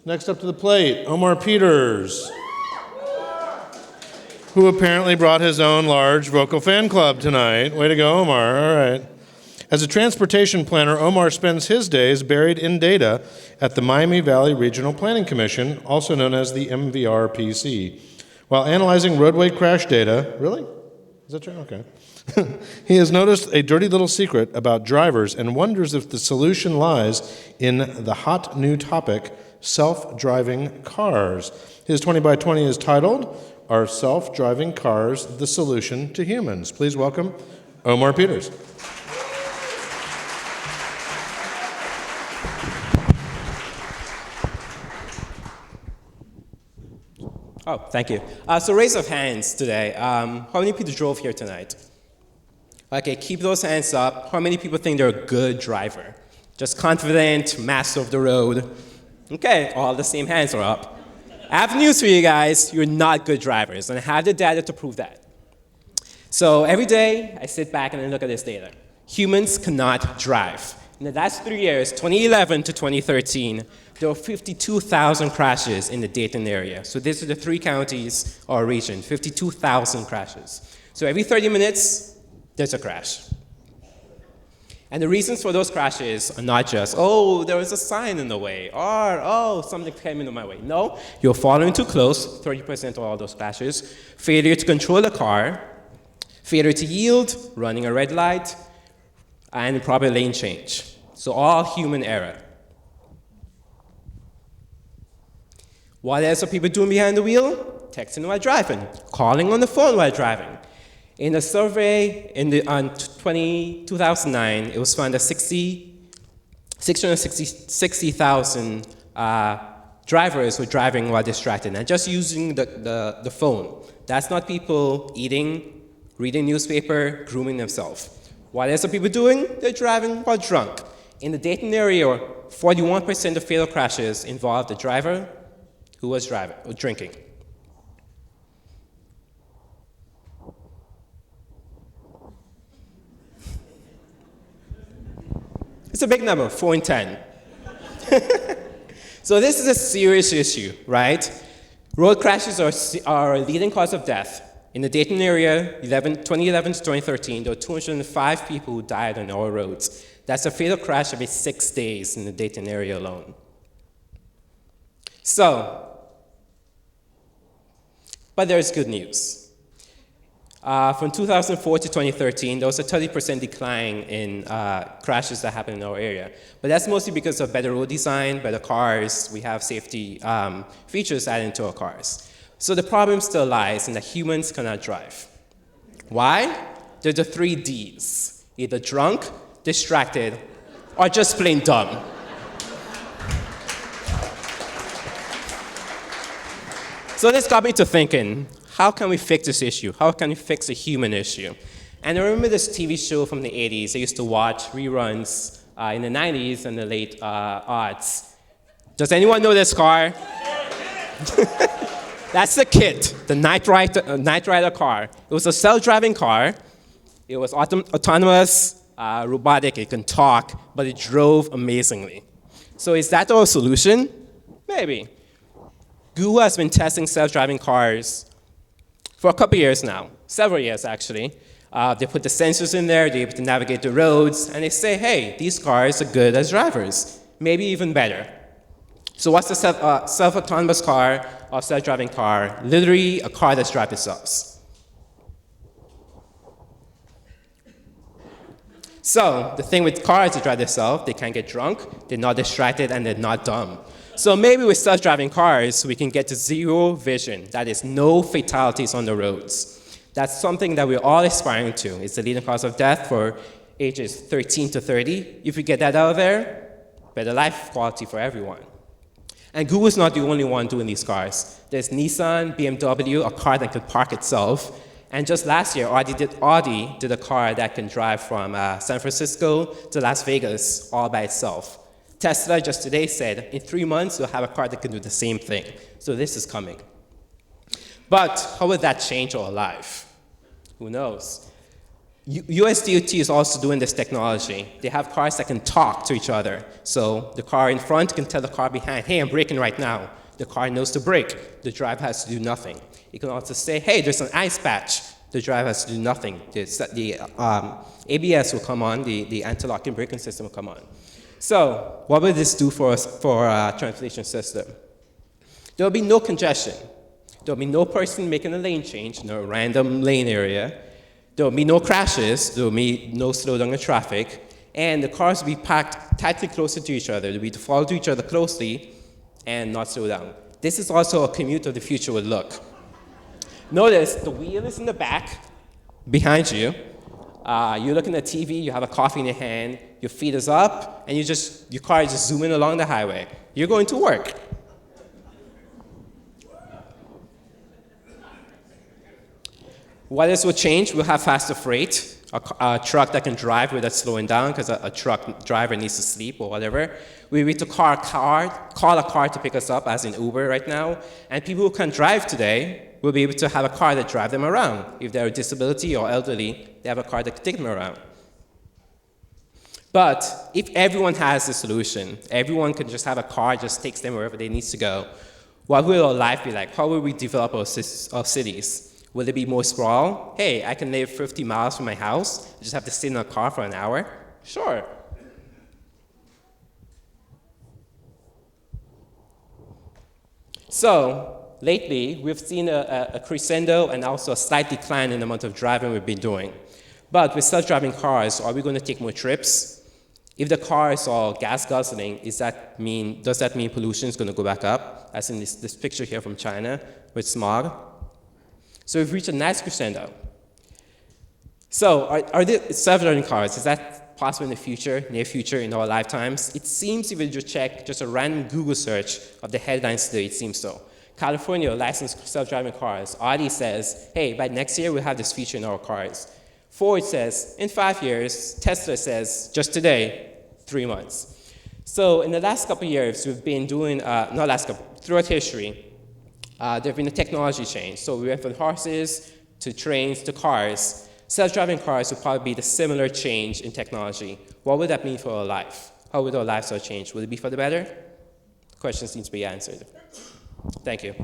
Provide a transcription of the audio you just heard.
Next up to the plate, Omar Peters, who apparently brought his own large vocal fan club tonight. Way to go, Omar. All right. As a transportation planner, Omar spends his days buried in data at the Miami Valley Regional Planning Commission, also known as the MVRPC. While analyzing roadway crash data, really? Is that true? Okay. He has noticed a dirty little secret about drivers and wonders if the solution lies in the hot new topic, self-driving cars. His 20 by 20 is titled, Are Self-Driving Cars the Solution to Humans? Please welcome Omar Peters. Oh, thank you. So raise of hands today. How many people drove here tonight? Okay, keep those hands up. How many people think they're a good driver? Just confident, master of the road. Okay, all the same hands are up. I have news for you guys. You're not good drivers, and I have the data to prove that. So every day, I sit back and I look at this data. Humans cannot drive. In the last 3 years, 2011 to 2013, there were 52,000 crashes in the Dayton area. So these are the 3 counties or region, 52,000 crashes. So every 30 minutes, there's a crash. And the reasons for those crashes are not just, oh, there was a sign in the way, or, oh, something came into my way. No, you're following too close, 30% of all those crashes. Failure to control the car, failure to yield, running a red light, and proper lane change. So all human error. What else are people doing behind the wheel? Texting while driving, calling on the phone while driving. In a survey on 2009, it was found that 660,000 drivers were driving while distracted and just using the phone. That's not people eating, reading newspaper, grooming themselves. What else are people doing? They're driving while drunk. In the Dayton area, 41% of fatal crashes involved the driver who was driving or drinking. It's a big number, 4 in 10. So this is a serious issue, right? Road crashes are a leading cause of death. In the Dayton area, 2011 to 2013, there were 205 people who died on our roads. That's a fatal crash every 6 days in the Dayton area alone. But there's good news. From 2004 to 2013, there was a 30% decline in crashes that happened in our area. But that's mostly because of better road design, better cars. We have safety features added into our cars. So the problem still lies in that humans cannot drive. Why? There's the 3 Ds. Either drunk, distracted, or just plain dumb. So this got me to thinking, how can we fix this issue? How can we fix a human issue? And I remember this TV show from the 80s. I used to watch reruns in the 90s and the late aughts. Does anyone know this car? That's the KITT, the Knight Rider car. It was a self-driving car. It was autonomous, robotic, it can talk, but it drove amazingly. So is that our solution? Maybe. Google has been testing self-driving cars for a couple years now, several years actually. They put the sensors in there, they're able to navigate the roads, and they say, hey, these cars are good as drivers, maybe even better. So what's the self-autonomous car or self-driving car? Literally a car that drives itself. So the thing with cars that drive themselves, they can't get drunk, they're not distracted, and they're not dumb. So maybe with self-driving cars, we can get to zero vision. That is, no fatalities on the roads. That's something that we're all aspiring to. It's the leading cause of death for ages 13 to 30. If we get that out of there, better life quality for everyone. And Google's not the only one doing these cars. There's Nissan, BMW, a car that can park itself. And just last year, Audi did a car that can drive from San Francisco to Las Vegas all by itself. Tesla just today said, in 3 months, we'll have a car that can do the same thing. So this is coming. But how would that change our life? Who knows? US DOT is also doing this technology. They have cars that can talk to each other. So the car in front can tell the car behind, hey, I'm braking right now. The car knows to brake. The driver has to do nothing. It can also say, hey, there's an ice patch. The driver has to do nothing. The ABS will come on, the anti-locking braking system will come on. So what will this do for us for our transportation system? There will be no congestion. There will be no person making a lane change in a random lane area. There will be no crashes. There will be no slowdown in traffic. And the cars will be packed tightly closer to each other. They'll be to follow to each other closely and not slow down. This is also a commute of the future would look. Notice the wheel is in the back, behind you. You're looking at TV, you have a coffee in your hand, your feet is up, and your car is just zooming along the highway. You're going to work. What else will change? We'll have faster freight, a truck that can drive without slowing down because a truck driver needs to sleep or whatever. We need to call a car to pick us up, as in Uber right now. And people who can't drive today will be able to have a car that drives them around. If they're a disability or elderly, they have a car that can take them around. But if everyone has the solution, everyone can just have a car, just takes them wherever they need to go, what will our life be like? How will we develop our cities? Will it be more sprawl? Hey, I can live 50 miles from my house. I just have to sit in a car for an hour? Sure. So, lately, we've seen a crescendo and also a slight decline in the amount of driving we've been doing. But with self-driving cars, are we going to take more trips? If the cars are gas guzzling, does that mean pollution is going to go back up? As in this picture here from China with smog. So we've reached a nice crescendo. So are there self-driving cars? Is that possible in the future, near future, in our lifetimes? It seems if you just check just a random Google search of the headlines today, it seems so. California licensed self-driving cars. Audi says, hey, by next year we'll have this feature in our cars. Ford says, in 5 years. Tesla says, just today, 3 months. So in the last couple of years, we've been doing, throughout history, there have been a technology change. So we went from horses to trains to cars. Self-driving cars would probably be the similar change in technology. What would that mean for our life? How would our lifestyle change? Will it be for the better? The question seems to be answered. Thank you.